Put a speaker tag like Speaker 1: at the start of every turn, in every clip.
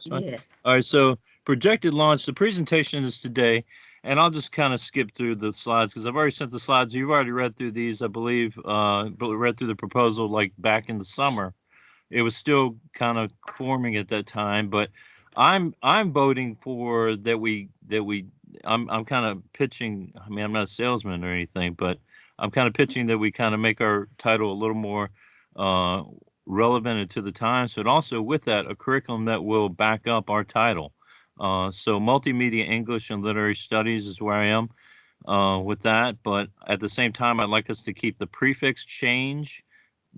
Speaker 1: Yeah.
Speaker 2: All right, so projected launch, the presentation is today, and I'll just kind of skip through the slides because I've already sent the slides. You've already read through these, I believe, read through the proposal like back in the summer. It was still kind of forming at that time, but I'm voting for that we I'm kind of pitching. I mean, I'm not a salesman or anything, but I'm kind of pitching that we kind of make our title a little more uh, relevant and to the times, but also with that, a curriculum that will back up our title. So multimedia English and literary studies is where I am with that, but at the same time, I'd like us to keep the prefix change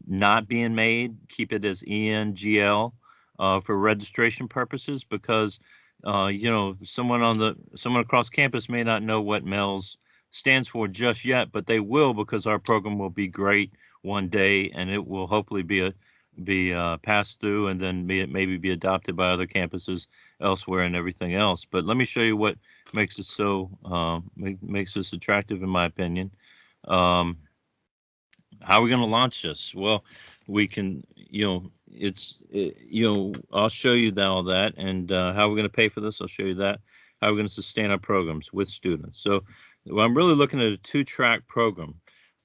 Speaker 2: not being made, keep it as ENGL for registration purposes because someone across campus may not know what MELS stands for just yet, but they will because our program will be great one day and it will hopefully be passed through and then maybe be adopted by other campuses elsewhere and everything else. But let me show you what makes it so makes this attractive in my opinion. How are we going to launch this? Well, we can, I'll show you all that, and how we're going to pay for this. I'll show you that. How we're going to sustain our programs with students. So, I'm really looking at a 2-track program.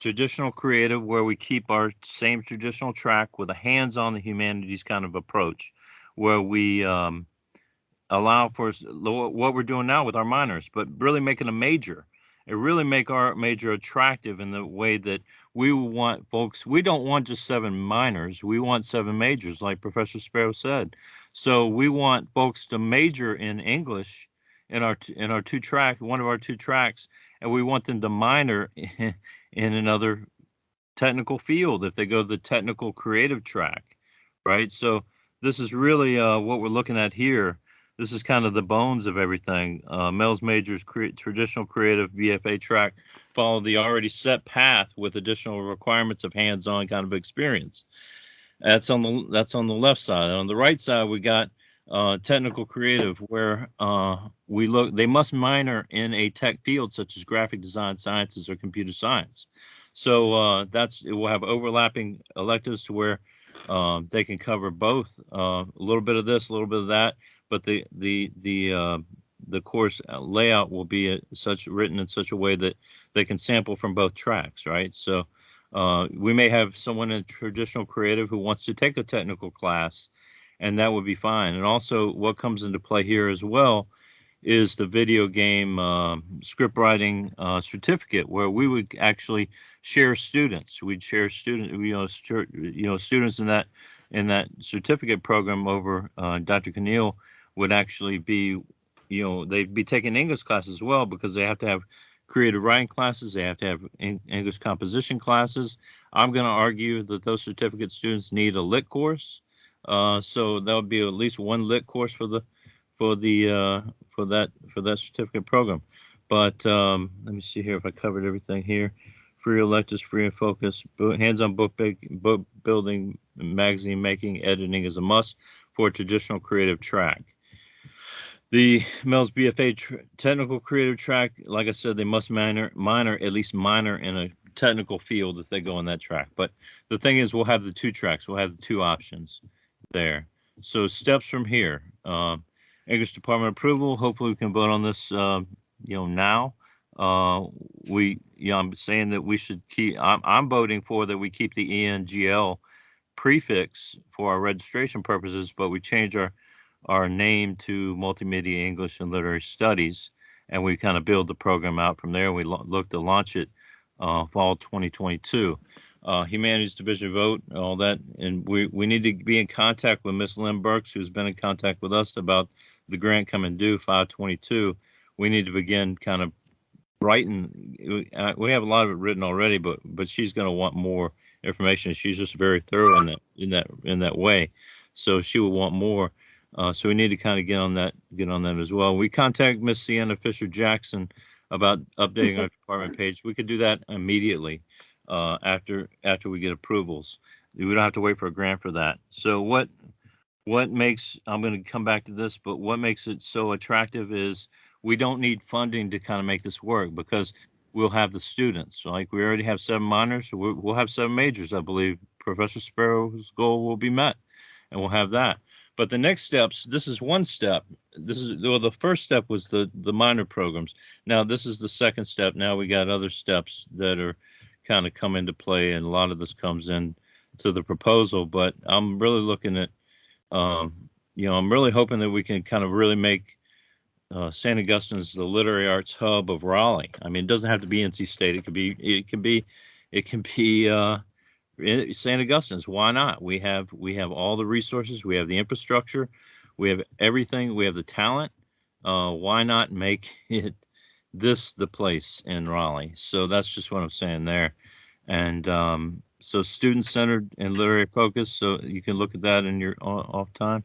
Speaker 2: Traditional creative, where we keep our same traditional track with a hands-on the humanities kind of approach, where we allow for what we're doing now with our minors, but really making a major. It really make our major attractive in the way that we want folks. We don't want just 7 minors. We want 7 majors, like Professor Sparrow said. So we want folks to major in English in our 2-track, one of our 2 tracks, and we want them to minor in another technical field if they go to the technical creative track, right? So this is really what we're looking at here. This is kind of the bones of everything. MELS majors, traditional creative BFA track, follow the already set path with additional requirements of hands-on kind of experience. That's on the left side. On the right side, we got technical creative, where they must minor in a tech field such as graphic design sciences or computer science. So it will have overlapping electives to where they can cover both a little bit of this, a little bit of that. But the course layout will be written in such a way that they can sample from both tracks, right? So we may have someone in traditional creative who wants to take a technical class, and that would be fine. And also, what comes into play here as well is the video game script writing certificate, where we would actually share students. We'd share students in that certificate program over Dr. Keneal would actually be, they'd be taking English classes as well because they have to have creative writing classes. They have to have English composition classes. I'm going to argue that those certificate students need a lit course. So that would be at least one lit course for that certificate program. But let me see here if I covered everything here. Free electives, free and focused, hands-on book building, magazine making, editing is a must for a traditional creative track. The MELS BFA technical creative track, like I said, they must at least minor in a technical field if they go on that track. But the thing is, we'll have the 2 tracks. We'll have the 2 options there. So steps from here. English department approval. Hopefully we can vote on this, now. I'm saying that we should keep. I'm voting for that we keep the ENGL prefix for our registration purposes, but we change our name to Multimedia English and Literary Studies, and we kind of build the program out from there. We look to launch it fall 2022. Humanities Division vote, all that, and we need to be in contact with Miss Lynn Burks, who's been in contact with us about the grant coming due 5/22. We need to begin kind of writing. We have a lot of it written already, but she's going to want more information. She's just very thorough in that way, so she will want more. So we need to kind of get on that as well. We contact Miss Sienna Fisher Jackson about updating our department page. We could do that immediately after we get approvals. We don't have to wait for a grant for that. So what makes, I'm going to come back to this, but what makes it so attractive is we don't need funding to kind of make this work because we'll have the students. Like we already have 7 minors, so we'll have 7 majors. I believe Professor Sparrow's goal will be met, and we'll have that. But the next steps, this is one step. This is, well, the first step was the minor programs. Now this is the second step. Now we got other steps that are kind of come into play, and a lot of this comes in to the proposal. But I'm really looking at, you know, I'm really hoping that we can kind of really make St. Augustine's the literary arts hub of Raleigh. I mean, it doesn't have to be NC State. It can be St. Augustine's. Why not? We have all the resources. We have the infrastructure. We have everything. We have the talent. Why not make it the place in Raleigh? So that's just what I'm saying there. And so student-centered and literary focus. So you can look at that in your off time.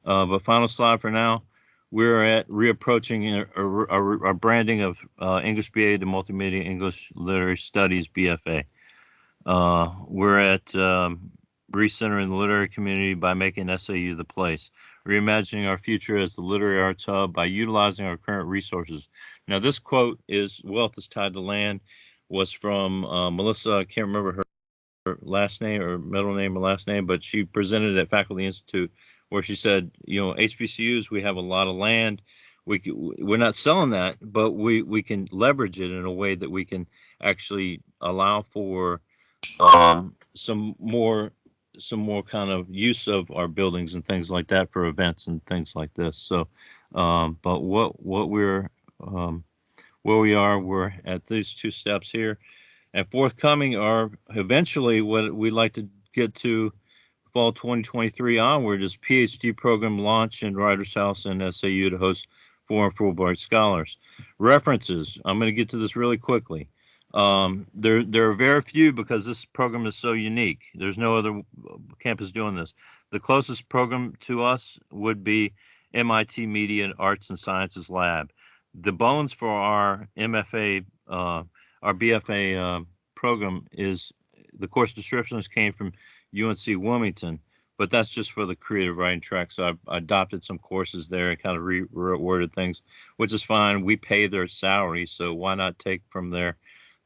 Speaker 2: But final slide for now. We're at reapproaching our branding of English BA to Multimedia English Literary Studies BFA. We're at recentering the literary community by making SAU the place, reimagining our future as the literary arts hub by utilizing our current resources. Now, this quote is "Wealth is tied to land," was from Melissa. I can't remember her last name or middle name or last name, but she presented at Faculty Institute, where she said, you know, HBCUs, we have a lot of land. We're not selling that, but we can leverage it in a way that we can actually allow for some more kind of use of our buildings and things like that for events and things like this. So, but where we are, we're at these two steps here, and forthcoming are eventually what we'd like to get to fall 2023 onward is PhD program launch in Writers House and SAU to host foreign Fulbright scholars. References, I'm going to get to this really quickly. There are very few because this program is so unique. There's no other campus doing this. The closest program to us would be MIT Media Arts and Sciences Lab. The bones for our MFA, our BFA program is the course descriptions came from UNC Wilmington, but that's just for the creative writing track. So I adopted some courses there and kind of reworded things, which is fine. We pay their salary, so why not take from their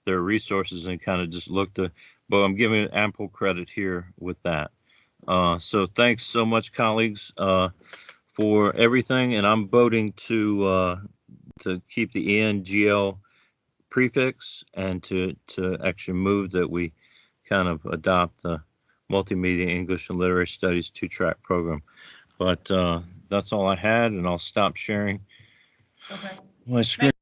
Speaker 2: resources and kind of just look to, but I'm giving ample credit here with that. So thanks so much, colleagues, for everything. And I'm voting to keep the ENGL prefix and to actually move that we kind of adopt the Multimedia English and Literary Studies 2-track program. But that's all I had, and I'll stop sharing my screen.